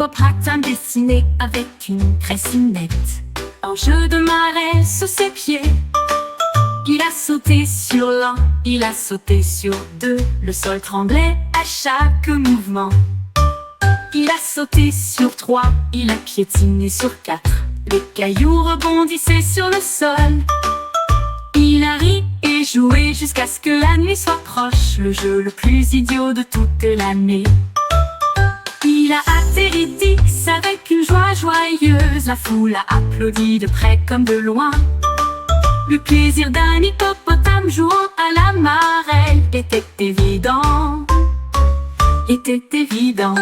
hippopotame dessiné avec une cressonnette. Un jeu de marée sous ses pieds. Il a sauté sur l'un, il a sauté sur deux. Le sol tremblait à chaque mouvement. Il a sauté sur trois, il a piétiné sur quatre. Les cailloux rebondissaient sur le sol. Il a ri et joué jusqu'à ce que la nuit soit proche. Le jeu le plus idiot de toute l'année. Il a atterri Dix avec une joie joyeuse. La foule a applaudi de près comme de loin. Le plaisir d'un hippopotame jouant à la marelle était évident, était évidente.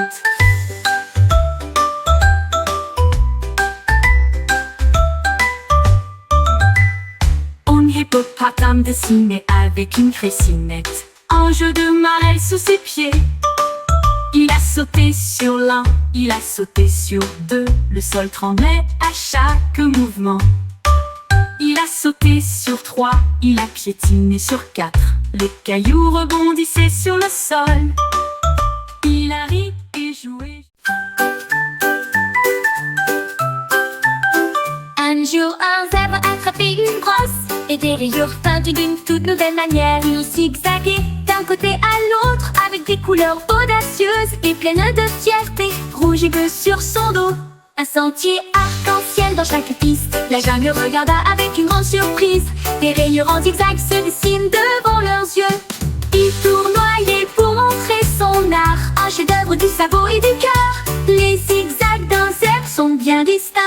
Un hippopotame dessiné avec une cressonnette. Un jeu de marelle sous ses pieds. Il a sauté sur l'un, il a sauté sur deux. Le sol tremblait à chaque mouvement. Il a sauté sur trois, il a piétiné sur quatre. Les cailloux rebondissaient sur le sol. Il a ri et joué. Un jour, un zèbre attrapait une brosse et des rayures peintes d'une toute nouvelle manière. Il zigzaguait d'un côté à l'autre avec des couleurs audacieuses et pleines de fierté. Rouge et bleu sur son dos, un sentier arc-en-ciel dans chaque piste. La jungle regarda avec une grande surprise. Des rayures en zigzag se dessinent devant leurs yeux. Il tournoyait pour montrer son art, un chef-d'œuvre du sabot et du cœur. Les zigzags d'un zèbre sont bien distincts.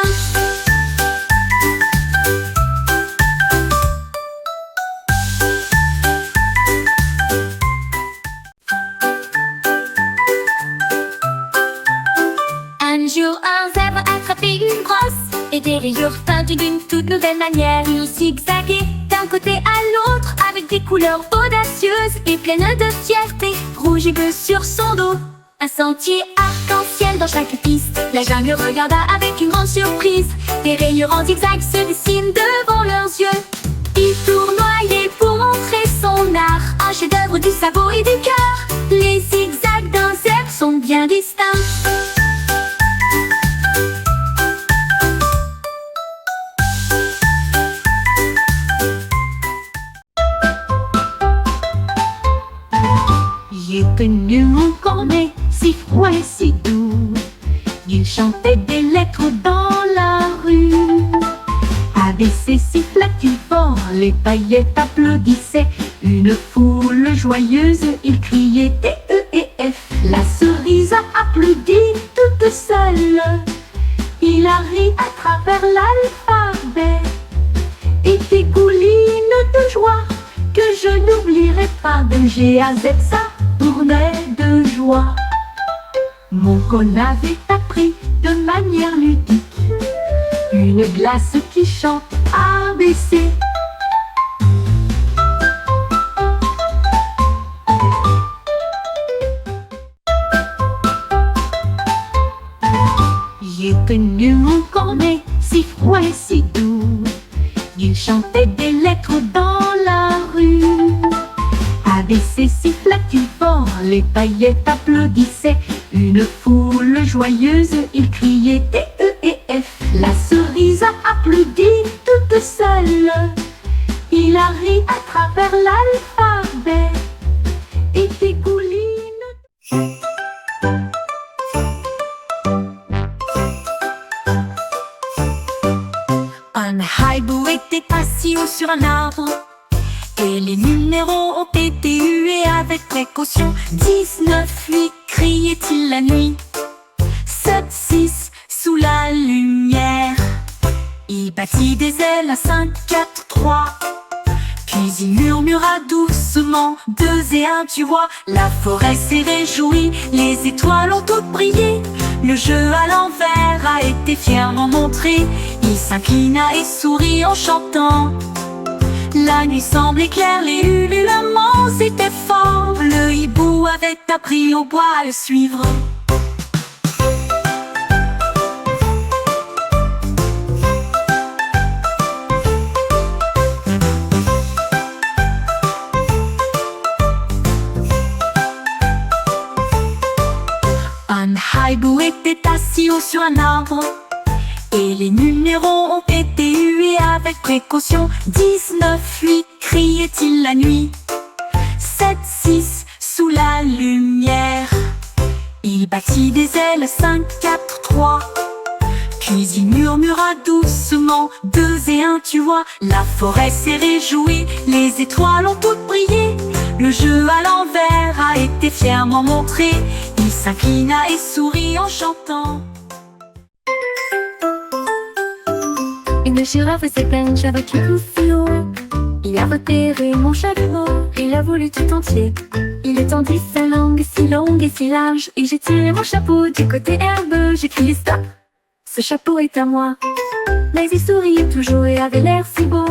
Un jour, un zèbre attrapait une brosse et des rayures peintes d'une toute nouvelle manière. Il zigzaguait d'un côté à l'autre avec des couleurs audacieuses et pleines de fierté. Rouge et bleu sur son dos, un sentier arc-en-ciel dans chaque piste. La jungle regarda avec une grande surprise. Des rayures en zigzag se dessinent devant leurs yeux. Il tournoyait pour montrer son art, un chef-d'œuvre du sabot et du cœur. Les zigzags d'un zèbre sont bien distincts. Il est venu mon cornet, si froid et si doux. Il chantait des lettres dans la rue. Avec ses sifflets fort, les paillettes applaudissaient. Une foule joyeuse, il criait D-E et F. La cerise a applaudi toute seule. Il a ri à travers l'alphabet et dégouline de joie que je n'oublierai pas. De G à Z, ça tournait de joie. Mon con avait appris de manière ludique une glace qui chante ABC. Il est venu mon cornet, si froid et si doux. Il chantait des lettres dans la rue. Avec ses sifflets fort, les paillettes applaudissaient. Une foule joyeuse, il criait D-E et F. La cerise a applaudi toute seule. Il a ri à travers l'alphabet et dégouline. Un hibou était assis haut sur un arbre et les numéros ont été hués avec précaution. 19, 8, criait-il la nuit. 7, 6, sous la lumière. Il battit des ailes à 5, 4, 3. Puis il murmura doucement 2 et 1, tu vois. La forêt s'est réjouie, les étoiles ont toutes brillé. Le jeu à l'envers a été fièrement montré. Il s'inclina et sourit en chantant. La nuit semblait claire, les ululements étaient forts. Le hibou avait appris au bois à le suivre. Un hibou était assis sur un arbre. Et les numéros ont été hués avec précaution. 19, 8, criait-il la nuit. 7, 6, sous la lumière. Il battit des ailes, 5, 4, 3. Puis il murmura doucement, 2 et 1, tu vois. La forêt s'est réjouie, les étoiles ont toutes brillé. Le jeu à l'envers a été fièrement montré. Il s'inclina et sourit en chantant. Une girafe s'est penchée avec une fio. Il a retiré mon chapeau, il a voulu tout entier. Il étendit sa langue si longue et si large. Et j'ai tiré mon chapeau du côté herbeux, j'ai crié stop. Ce chapeau est à moi. Mais il souriait toujours et avait l'air si beau.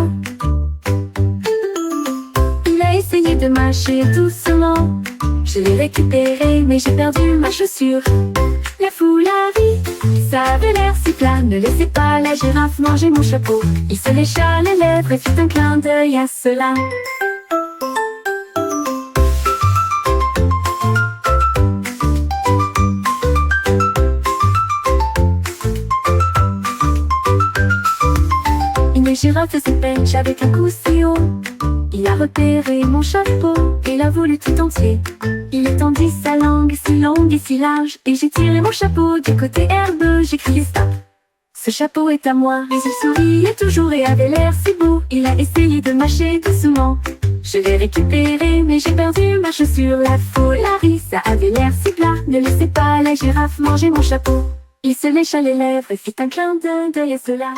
Il a essayé de marcher doucement. Je l'ai récupéré mais j'ai perdu ma chaussure. La foule a ri, ça avait l'air si plat. Ne laissez pas la girafe manger mon chapeau. Il se lécha les lèvres et fit un clin d'œil à cela. Une girafe se pêche avec un coup si haut. Il a repéré mon chapeau, il a voulu tout entier. Il étendit sa langue si longue et si large. Et j'ai tiré mon chapeau du côté herbeux, j'ai crié stop. Ce chapeau est à moi. Mais il souriait toujours et avait l'air si beau. Il a essayé de mâcher doucement. Je l'ai récupéré mais j'ai perdu ma chaussure. La foule a ri, ça avait l'air si plat. Ne laissez pas la girafe manger mon chapeau. Il se lécha les lèvres et fit un clin d'œil à cela.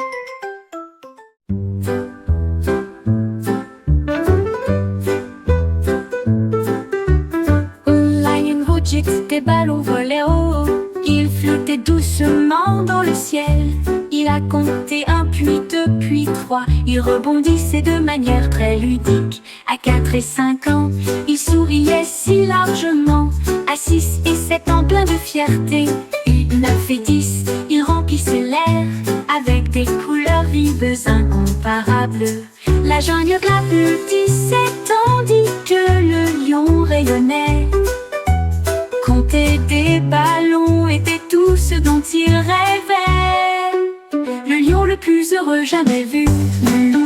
Des ballons volaient haut, il flottait doucement dans le ciel. Il a compté 1 puis 2 puis 3. Il rebondissait de manière très ludique. À 4 et 5 ans, il souriait si largement. À 6 et 7 ans, plein de fierté. Et 9 et 10, il remplissait l'air avec des couleurs vives incomparables. La jungle a vu 17 ans, dit que le lion rayonnait. Compter des ballons était tout ce dont il rêvait. Le lion le plus heureux jamais vu. Lion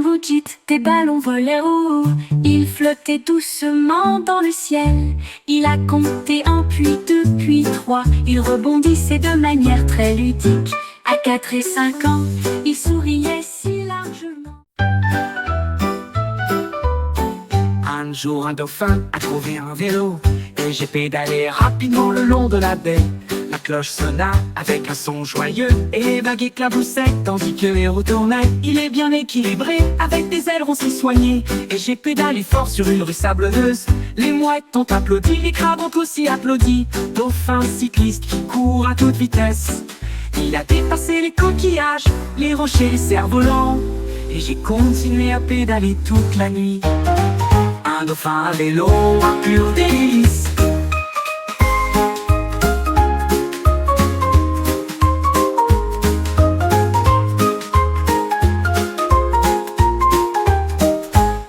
rugit, des ballons volaient haut. Il flottait doucement dans le ciel. Il a compté 1 puis 2 puis 3. Il rebondissait de manière très ludique. À 4 et 5 ans, il souriait si largement. Un jour un dauphin a trouvé un vélo. Et j'ai pédalé rapidement le long de la baie. La cloche sonna avec un son joyeux et les vagues éclaboussaient tandis que les roues tournaient. Il est bien équilibré avec des ailerons si soignés. Et j'ai pédalé fort sur une rue sabloneuse. Les mouettes ont applaudi, les crabes ont aussi applaudi. Dauphin cycliste qui court à toute vitesse. Il a dépassé les coquillages, les rochers, les cerfs-volants. Et j'ai continué à pédaler toute la nuit. Un dauphin à vélo, un pur délice.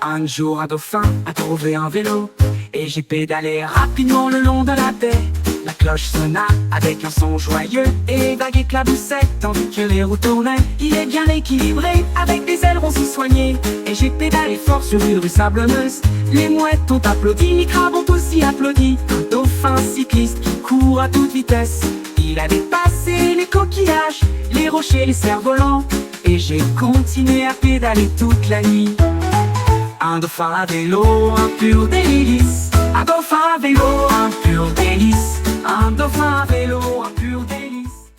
Un jour un dauphin a trouvé un vélo. Et j'ai pédalé rapidement le long de la baie. La cloche sonna avec un son joyeux et les vagues éclaboussaient tandis que les roues tournaient. Il est bien équilibré avec des ailerons si soignés. Et j'ai pédalé fort sur une rue sablonneuse. Les mouettes ont applaudi, les crabes ont aussi applaudi. Un dauphin cycliste qui court à toute vitesse. Il a dépassé les coquillages, les rochers, les cerfs-volants. Et j'ai continué à pédaler toute la nuit. Un dauphin à vélo, un pur délice. Un dauphin à vélo, un pur délice. Un dauphin à vélo, un pur délice.